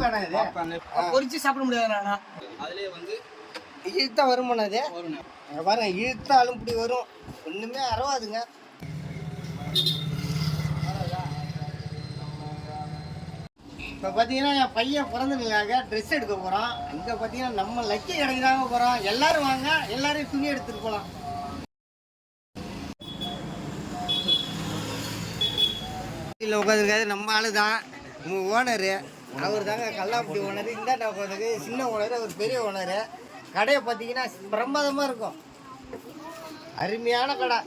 பாப்கார்னா இது? பொரிச்சு சாப்பிட முடியாது. அதுலேயே வந்து இழுத்தா வருமானது பாருங்க, இழுத்தாலும் இப்படி வரும், ஒன்றுமே அறவாதுங்க. இப்போ பார்த்தீங்கன்னா என் பையன் பிறந்ததுக்காக ட்ரெஸ் எடுக்க போகிறோம். இங்கே பார்த்தீங்கன்னா நம்ம லக்கி கடைக்கு தாங்க போகிறோம். எல்லோரும் வாங்க, எல்லோரும் துணி எடுத்துகிட்டு போகலாம். இல்லை உட்காந்துருக்காது நம்ம ஆளு தான், உங்கள் ஓனரு அவர் தாங்க, கல்லாப்பட்டி ஓனரு. இந்தாண்ட உட்காந்துருக்கு சின்ன ஓனரு, அவர் பெரிய ஓனரு. கடையை பார்த்தீங்கன்னா பிரமாதமாக இருக்கும், அருமையான கடை.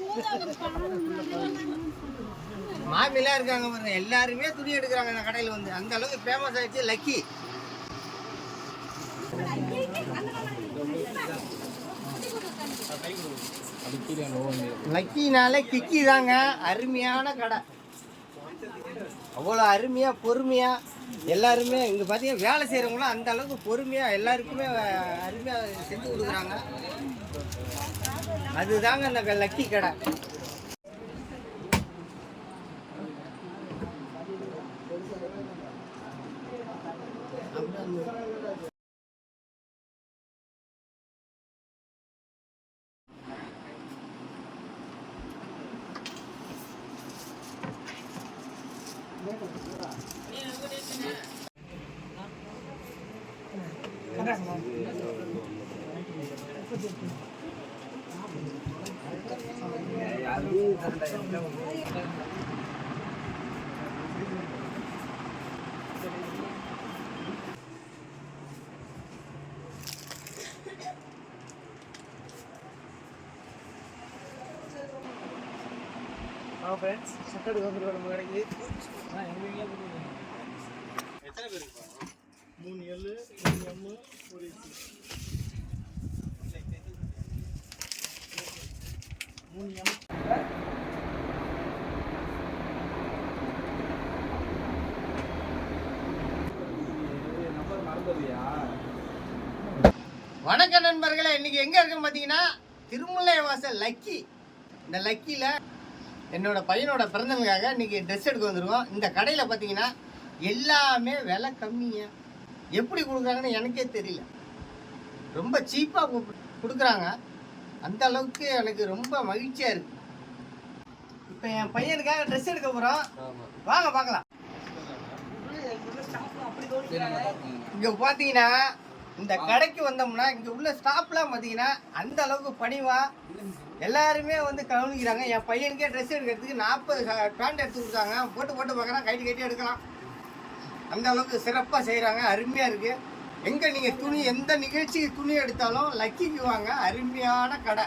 மாமிலாம் இருக்காங்க பாருங்க, எல்லாருமே துணி எடுக்கிறாங்க இந்த கடையில் வந்து, அந்த அளவுக்கு ஃபேமஸ் ஆகிடுச்சு லக்கி. லக்கினாலே கிக்கி தாங்க, அருமையான கடை. அவ்வளோ அருமையாக பொறுமையாக எல்லாருமே இங்கே பார்த்தீங்கன்னா வேலை செய்கிறவங்களும் அந்த அளவுக்கு பொறுமையாக எல்லாருக்குமே அருமையாக செஞ்சு கொடுக்குறாங்க. அதுதாங்க அந்த லக்கி கடை. ஃப்ரெண்ட்ஸ் சட்டடு வந்துருக்கோம் நம்ம கடைக்கு. எத்தனை பேர் இருப்பாங்க? 3 L 3 M 1 S 3 M. வணக்கம் நண்பர்களே, இன்னைக்கு எங்க இருக்குன்னு பார்த்தீங்கன்னா திருமுல்லைவாசல் லக்கி. இந்த லக்கியில் என்னோட பையனோட பிறந்தவங்களுக்காக இன்றைக்கி ட்ரெஸ் எடுக்க வந்துருக்கோம். இந்த கடையில் பார்த்தீங்கன்னா எல்லாமே விலை கம்மிங்க. எப்படி கொடுக்குறாங்கன்னு எனக்கே தெரியல, ரொம்ப சீப்பாக கொடுக்குறாங்க. அந்த அளவுக்கு எனக்கு ரொம்ப மகிழ்ச்சியாக இருக்குது. இப்போ என் பையனுக்காக ட்ரெஸ் எடுக்க போகிறோம், வாங்க பார்க்கலாம். இங்கே பார்த்தீங்கன்னா இந்த கடைக்கு வந்தோம்னா இங்கே உள்ள ஸ்டாப்லாம் பார்த்தீங்கன்னா அந்த அளவுக்கு பணிவாக எல்லாருமே வந்து கவனிக்கிறாங்க. என் பையனுக்கே ட்ரெஸ் எடுக்கிறதுக்கு 40 பேண்ட் எடுத்து கொடுத்தாங்க. போட்டு பார்க்குறான், கட்டி எடுக்கலாம். அந்த அளவுக்கு சிறப்பாக செய்கிறாங்க, அருமையாக இருக்குது. எங்கே நீங்கள் துணி எந்த நிகழ்ச்சிக்கு துணி எடுத்தாலும் லக்கிக்கு வாங்க, அருமையான கடை.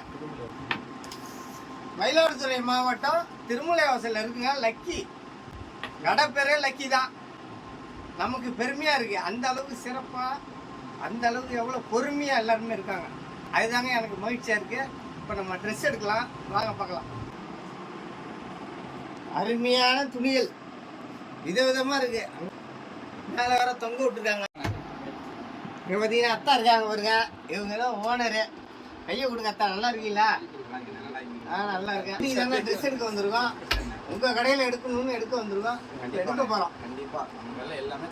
மயிலாடுதுறை மாவட்டம் திருமுல்லைவாசலில் இருக்குங்க லக்கி கடை. பேரே லக்கி தான், நமக்கு பெருமையாக இருக்குது. அந்த அளவுக்கு சிறப்பாக, அந்த அளவுக்கு எவ்வளோ பொறுமையாக எல்லாருமே இருக்காங்க. அதுதாங்க எனக்கு மகிழ்ச்சியாக இருக்குது. இப்போ நம்ம ட்ரெஸ் எடுக்கலாம், வாங்க பார்க்கலாம். அருமையான துணிகள் விதவிதமாக இருக்குது. மேலே வேற தொங்க விட்டுருக்காங்க. இங்கே பார்த்தீங்கன்னா அத்தா இருக்காங்க பாருங்க, இவங்க தான் ஓனரு. கையை கொடுங்க அத்தா, நல்லா இருக்கீங்களா? நல்லா இருக்கேன். நீங்கள் நல்லா ட்ரெஸ் எடுக்க வந்திருக்கோம், உங்கள் கடையில் எடுக்கணும்னு எடுக்க வந்திருக்கோம், எடுக்க போகிறோம். கண்டிப்பாக எல்லாமே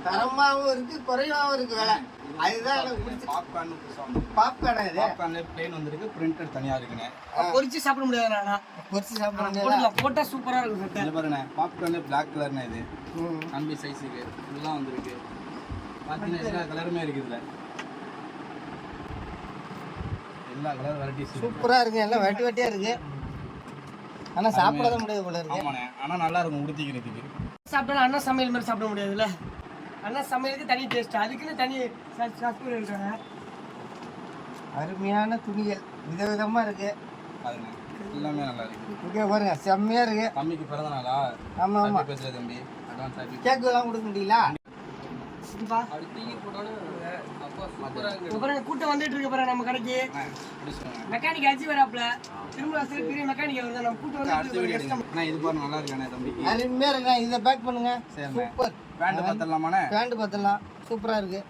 தரமாகவும் இருக்குது, குறைவாகவும் இருக்குது விலை. அதுதான் எனக்கு பிடிச்சி. பாப்கார்னா இது? பாப்கார்ன் பிளேன் வந்திருக்கு, பிரிண்டட் தனியாக இருக்குங்க. பொரிச்சு சாப்பிட முடியாது, பொரிச்சு சாப்பிட முடியாது. போட்டா சூப்பராக இருக்கும். இது பாருங்க, பாப்கார்ன் பிளாக் கலர்னா இது கம்பி சைஸுக்கு இதெல்லாம் வந்திருக்கு. பார்த்தீங்கன்னா எல்லா கலருமே இருக்குது, இதில் எல்லா கலர் வெரைட்டிஸ் சூப்பராக இருக்குது. எல்லாம் வெட்டியாக இருக்குது, ஆனால் சாப்பிட முடியாது போல இருக்கு. ஆமாண்ணே, ஆனால் நல்லா இருக்கும் உடுத்திக்கிறதுக்கு. சாப்பிட்டாலும் அண்ணா சமையல் மாதிரி சாப்பிட முடியாதுல்ல. அண்ணா சமையலுக்கு தனி டேஸ்ட், அதுக்குன்னு தனி சாப்பிட்டு இருக்காங்க. அருமையான துணிகள் விதவிதமாக இருக்குது, அதுங்க எல்லாமே நல்லா இருக்கு. ஓகே பாருங்க, செம்மையாக இருக்குது. தம்பிக்கு பிறந்த நாளா? ஆமாம் பேசுகிற தம்பி, அட்வான்ஸ் ஹாப்பி. கேக்குலாம் கொடுக்க முடியல. கூட்டம் வந்துட்டு இருக்கு பாரு நம்ம கடைக்கு. மெக்கானிக் அஜி வராப்ல, திரும்ப பெரிய மெக்கானிக் வருது. நம்ம கூட்டம் வந்து இது பாருங்க, நல்லா இருக்கானே தம்பிக்கு. அருமையாக இருக்கா. இதை பேக் பண்ணுங்க. சூப்பர். பேண்ட் பார்த்துடலாமாண்ணே? பேண்ட் பார்த்துடலாம், சூப்பராக இருக்கு.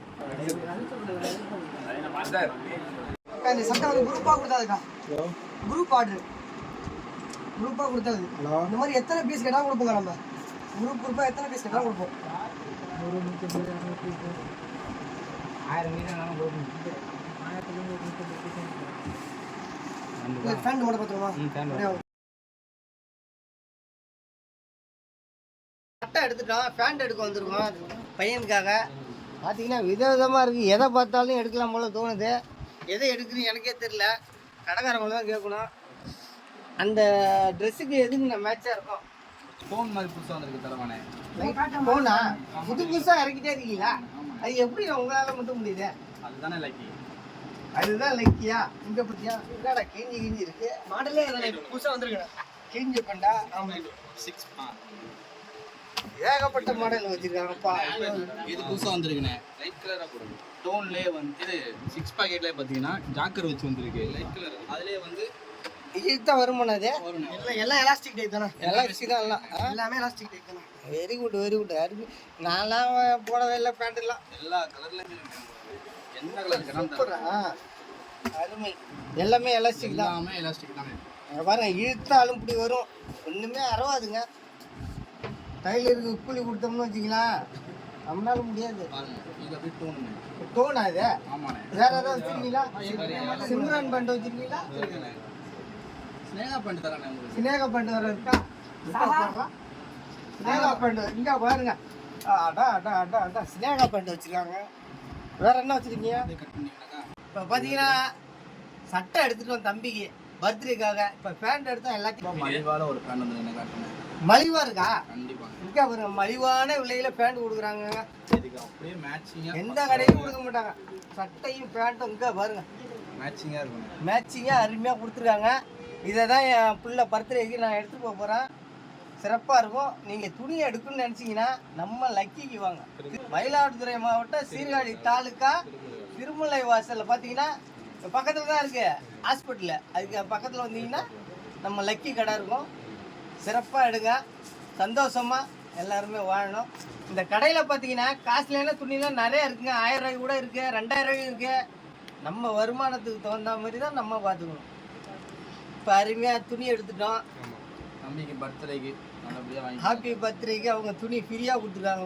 இந்த சட்டை வந்து குரூப்பாக கொடுத்தாதுக்கா, குரூப் ஆர்டர் குரூப்பாக கொடுத்தாது. இந்த மாதிரி எத்தனை பீஸ் கேட்டாலும் கொடுப்போங்க. நம்ம குரூப்பாக எத்தனை பீஸ் கேட்டாலும் கொடுப்போம். 1000 மீன் நானும் போடுறேன். ஃபேன் மட்டும் பார்த்துருமா சட்டை எடுத்துட்டோம், பேண்ட் எடுக்க வந்திருக்கோம் பையனுக்காக. பார்த்தீங்கன்னா விதவிதமாக இருக்குது. எதை பார்த்தாலும் எடுக்கலாம் போல தோணுது. எதை எடுக்குன்னு எனக்கே தெரில. கடைக்காரவங்க தான் கேட்கணும். அந்த ட்ரெஸ்ஸுக்கு எதுக்கு நான் மேட்சாக இருக்கும். ஸ்டோன் மாதிரி புதுசாக வந்திருக்கு தரவானே. போனா புது புதுசாக இறக்கிட்டே இருக்கீங்களா? அது எப்படி உங்களால் மட்டும் முடியுது? அதுதானே லக்கி. அதுதான் லக்கியா? இங்கே பற்றியா என்னடா கிஞ்சி இருக்கு. மாடலே புதுசாக வந்துருக்கேன். கிஞ்சி பண்ணா. ஆமாம், 6 ஏகப்பட்ட மாடல் வச்சுருக்காங்கப்பா. இது புதுசாக வந்துருக்குண்ணே. லைட் கலராக போடுங்க. டோன்லேயே வந்து இது 6 பாக்கெட்லேயே பார்த்தீங்கன்னா ஜாக்கர் வச்சு வந்துருக்கு. லைட் கலர் அதுலேயே வந்து இதுதான் வருமானம். அது எல்லாம் எலாஸ்டிக் டைப் தானே? எல்லாம் தான் எல்லாம். எல்லாமே எலாஸ்டிக் டைப் தானே? Very good very good. அருமை. நான்லாம் போடவே இல்லை பேண்ட்லாம். எல்லா கலர்லேயுமே இருக்கு. எந்த கலர் கேட்டாலும் சூப்பரா அருமை. எல்லாமே எலாஸ்டிக் தான். எல்லாமே எலாஸ்டிக் தானே. பாருங்க, இழுத்தாலும் இப்படி வரும். ஒன்றுமே அறவாதுங்க. டைலருக்கு கூலி கொடுத்தோம்னு வச்சிங்களா, நம்மளால முடியாது. பாருங்க இது அப்படியே டோனுங்க. டோனா இது? ஆமாண்ணே. வேற ஏதாவது வச்சிருக்கீங்களா? சிம்ரான் பேண்ட் வச்சிருக்கீங்களா? ஸ்னேகா பேண்ட் தரானே உங்களுக்கு. சினேகா பேண்ட் வேற இருக்கா? சினேகா பேண்ட் இங்க பாருங்க. அடா அடா அடா அடா சினேகா பேண்ட் வச்சிருக்காங்க. வேற என்ன வச்சிருக்கீங்க? கட் பண்ணிங்கனாக்கா இப்போ பார்த்தீங்கன்னா சட்டை எடுத்துட்டு வந்த தம்பிக்கு பர்த்டேக்காக. இப்போ பேண்ட் எடுத்தா எல்லாத்தையும் மலிவான ஒரு பேண்ட் வந்து என்ன காட்டுனேன். மலிவா இருக்கா? கண்டிப்பா இருக்கா பாருங்க. மலிவான விலையில பேண்ட் கொடுக்குறாங்க. இதுக்கு அப்படியே மேட்சிங்கா எந்த கடையும் கொடுக்க மாட்டாங்க. சட்டையும் பேண்ட்டும் இங்க பாருங்க மேட்சிங்கா இருக்கும். மேட்சிங்கா அருமையா கொடுத்துருக்காங்க. இதை தான் என் பிள்ளை பர்த்டேக்கு நான் எடுத்துட்டு போக போறேன். சிறப்பா இருக்கும். நீங்க துணி எடுக்கணும்னு நினைச்சீங்கன்னா நம்ம லக்கிக்கு வாங்க. மயிலாடுதுறை மாவட்டம் சீர்காழி தாலுக்கா திருமலை வாசல்ல பாத்தீங்கன்னா பக்கத்துல தான் இருக்கு ஹாஸ்பிட்டல். அதுக்கு பக்கத்துல வந்தீங்கன்னா நம்ம லக்கி கடை இருக்கும். சிறப்பாக எடுங்க. சந்தோஷமாக எல்லாருமே வாழணும். இந்த கடையில் பார்த்தீங்கன்னா காஸ்ட்லியான துணிலாம் நிறையா இருக்குங்க. 1000 ரூபாய் கூட இருக்குது, 2000 ரூபாய் இருக்குது. நம்ம வருமானத்துக்கு தகுந்த மாதிரி தான் நம்ம பார்த்துக்கணும். இப்போ அருமையாக துணி எடுத்துட்டோம். தம்பிக்கு பர்த்டேக்கு நல்லபடியாக வாங்கி ஹாப்பி பர்த்டேக்கு அவங்க துணி ஃப்ரீயாக கொடுத்துருக்காங்க.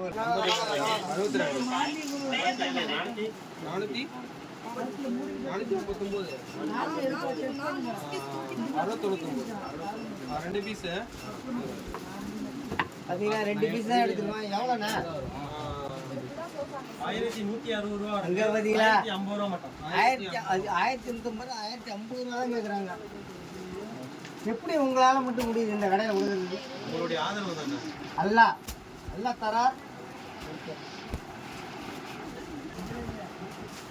2 பீஸ் பார்த்தீங்கன்னா 2 பீஸ் தான் எடுத்துருவோம். எவ்வளோண்ணா? 1160 ரூபா. அங்கே பார்த்தீங்களா 50 ரூபா மட்டும். 1150 1050 ரூபா தான் கேட்குறாங்க. எப்படி உங்களால் மட்டும் முடியுது இந்த கடையில் கொடுக்குறது? உங்களுடைய ஆதரவு தானே. அல்லா தரா.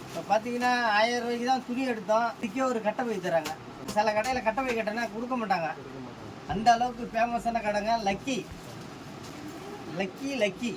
இப்போ பார்த்தீங்கன்னா 1000 ரூபாய்க்கு தான் துணி எடுத்தோம். இதுக்கே ஒரு கட்டை பை தராங்க. சில கடையில் கட்டை பை கட்டினா கொடுக்க மாட்டாங்க. அந்த அளவுக்கு ஃபேமஸான கடைங்க லக்கி. Lucky lucky